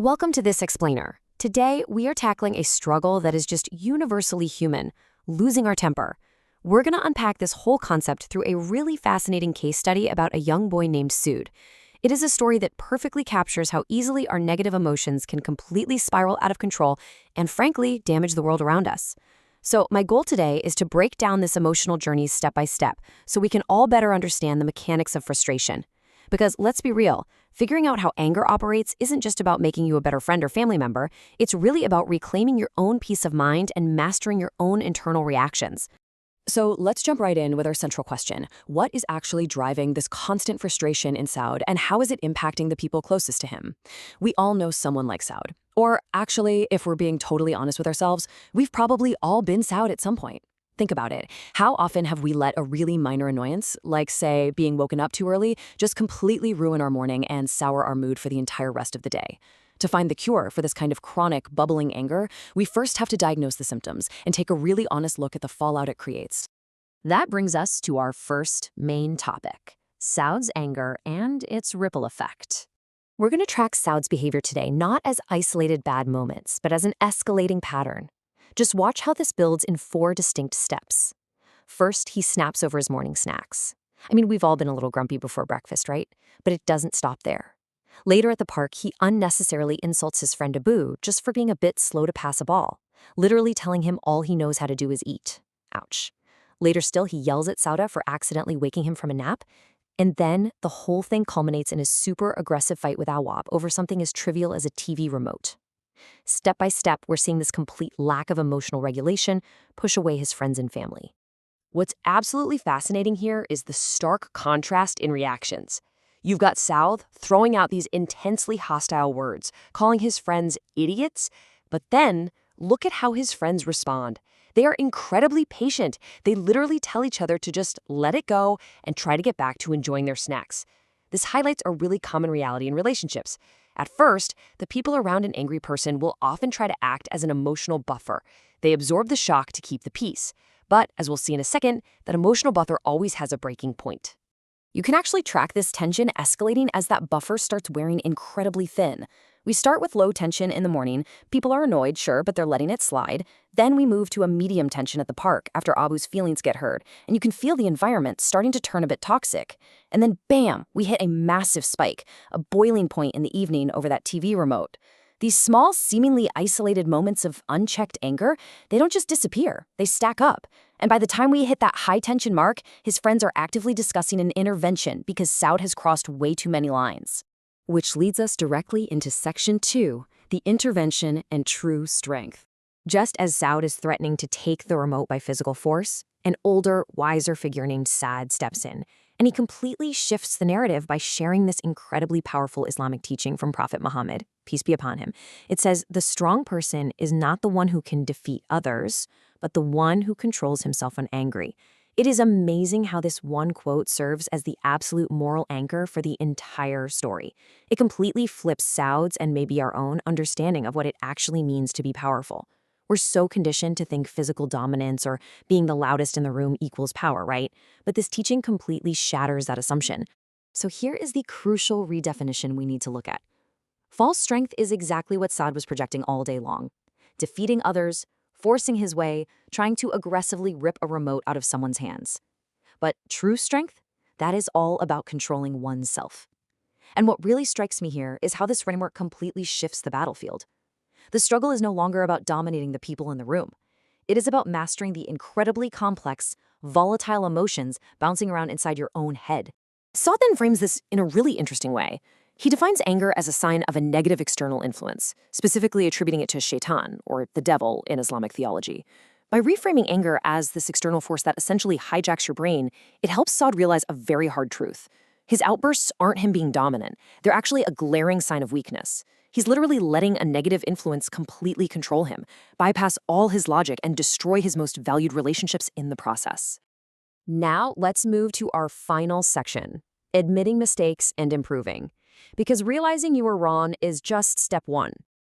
Welcome to This Explainer. Today, we are tackling a struggle that is just universally human, losing our temper. We're going to unpack this whole concept through a really fascinating case study about a young boy named Sood. It is a story that perfectly captures how easily our negative emotions can completely spiral out of control and, frankly, damage the world around us. So my goal today is to break down this emotional journey step by step so we can all better understand the mechanics of frustration. Because let's be real, figuring out how anger operates isn't just about making you a better friend or family member, it's really about reclaiming your own peace of mind and mastering your own internal reactions. So let's jump right in with our central question. What is actually driving this constant frustration in Soud, and how is it impacting the people closest to him? We all know someone like Soud. Or actually, if we're being totally honest with ourselves, we've probably all been Soud at some point. Think about it. How often have we let a really minor annoyance, like, say, being woken up too early, just completely ruin our morning and sour our mood for the entire rest of the day? To find the cure for this kind of chronic, bubbling anger, we first have to diagnose the symptoms and take a really honest look at the fallout it creates. That brings us to our first main topic, Soud's anger and its ripple effect. We're going to track Soud's behavior today not as isolated bad moments, but as an escalating pattern. Just watch how this builds in 4 distinct steps. First, he snaps over his morning snacks. We've all been a little grumpy before breakfast, right? But it doesn't stop there. Later at the park, he unnecessarily insults his friend Abu just for being a bit slow to pass a ball, literally telling him all he knows how to do is eat. Ouch. Later still, he yells at Sauda for accidentally waking him from a nap. And then the whole thing culminates in a super aggressive fight with Awab over something as trivial as a TV remote. Step by step, we're seeing this complete lack of emotional regulation push away his friends and family. What's absolutely fascinating here is the stark contrast in reactions. You've got Soud throwing out these intensely hostile words, calling his friends idiots, but then look at how his friends respond. They are incredibly patient. They literally tell each other to just let it go and try to get back to enjoying their snacks. This highlights a really common reality in relationships. At first, the people around an angry person will often try to act as an emotional buffer. They absorb the shock to keep the peace. But, as we'll see in a second, that emotional buffer always has a breaking point. You can actually track this tension escalating as that buffer starts wearing incredibly thin. We start with low tension in the morning. People are annoyed, sure, but they're letting it slide. Then we move to a medium tension at the park after Abu's feelings get hurt, and you can feel the environment starting to turn a bit toxic. And then bam, we hit a massive spike, a boiling point in the evening over that TV remote. These small, seemingly isolated moments of unchecked anger, they don't just disappear, they stack up. And by the time we hit that high-tension mark, his friends are actively discussing an intervention because Soud has crossed way too many lines. Which leads us directly into Section 2, the intervention and true strength. Just as Soud is threatening to take the remote by physical force, an older, wiser figure named Saad steps in, and he completely shifts the narrative by sharing this incredibly powerful Islamic teaching from Prophet Muhammad, peace be upon him. It says, the strong person is not the one who can defeat others, but the one who controls himself when angry. It is amazing how this one quote serves as the absolute moral anchor for the entire story. It completely flips Soud's and maybe our own understanding of what it actually means to be powerful. We're so conditioned to think physical dominance or being the loudest in the room equals power, right? But this teaching completely shatters that assumption. So here is the crucial redefinition we need to look at. False strength is exactly what Soud was projecting all day long. Defeating others, forcing his way, trying to aggressively rip a remote out of someone's hands. But true strength? That is all about controlling oneself. And what really strikes me here is how this framework completely shifts the battlefield. The struggle is no longer about dominating the people in the room. It is about mastering the incredibly complex, volatile emotions bouncing around inside your own head. Soud then frames this in a really interesting way. He defines anger as a sign of a negative external influence, specifically attributing it to shaitan, or the devil in Islamic theology. By reframing anger as this external force that essentially hijacks your brain, it helps Soud realize a very hard truth. His outbursts aren't him being dominant. They're actually a glaring sign of weakness. He's literally letting a negative influence completely control him, bypass all his logic, and destroy his most valued relationships in the process. Now, let's move to our final section, admitting mistakes and improving. Because realizing you were wrong is just step 1.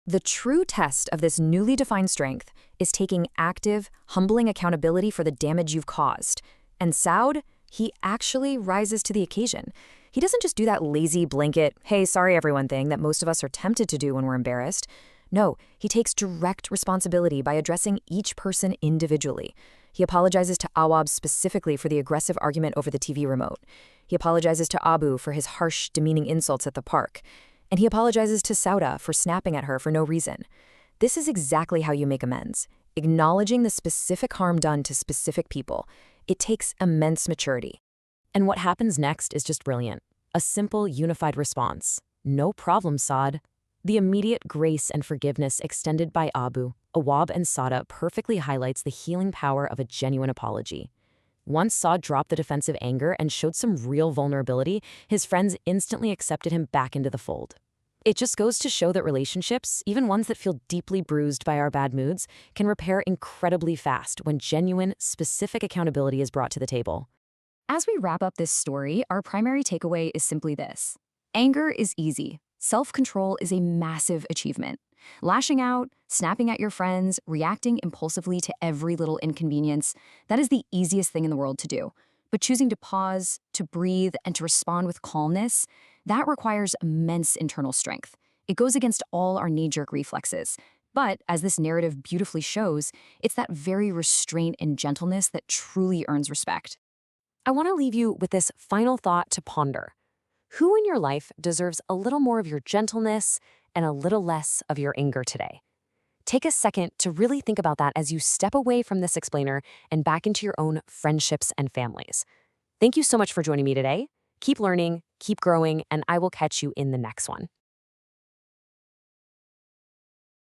The true test of this newly defined strength is taking active, humbling accountability for the damage you've caused. And Soud, he actually rises to the occasion. He doesn't just do that lazy blanket, hey, sorry everyone thing that most of us are tempted to do when we're embarrassed. No, he takes direct responsibility by addressing each person individually. He apologizes to Awab specifically for the aggressive argument over the TV remote. He apologizes to Abu for his harsh, demeaning insults at the park. And he apologizes to Sauda for snapping at her for no reason. This is exactly how you make amends, acknowledging the specific harm done to specific people. It takes immense maturity. And what happens next is just brilliant. A simple, unified response. No problem, Saad. The immediate grace and forgiveness extended by Abu, Awab, and Sauda perfectly highlights the healing power of a genuine apology. Once Saad dropped the defensive anger and showed some real vulnerability, his friends instantly accepted him back into the fold. It just goes to show that relationships, even ones that feel deeply bruised by our bad moods, can repair incredibly fast when genuine, specific accountability is brought to the table. As we wrap up this story, our primary takeaway is simply this. Anger is easy. Self-control is a massive achievement. Lashing out, snapping at your friends, reacting impulsively to every little inconvenience, that is the easiest thing in the world to do. But choosing to pause, to breathe, and to respond with calmness, that requires immense internal strength. It goes against all our knee-jerk reflexes. But, as this narrative beautifully shows, it's that very restraint and gentleness that truly earns respect. I want to leave you with this final thought to ponder. Who in your life deserves a little more of your gentleness and a little less of your anger today? Take a second to really think about that as you step away from this explainer and back into your own friendships and families. Thank you so much for joining me today. Keep learning, keep growing, and I will catch you in the next one.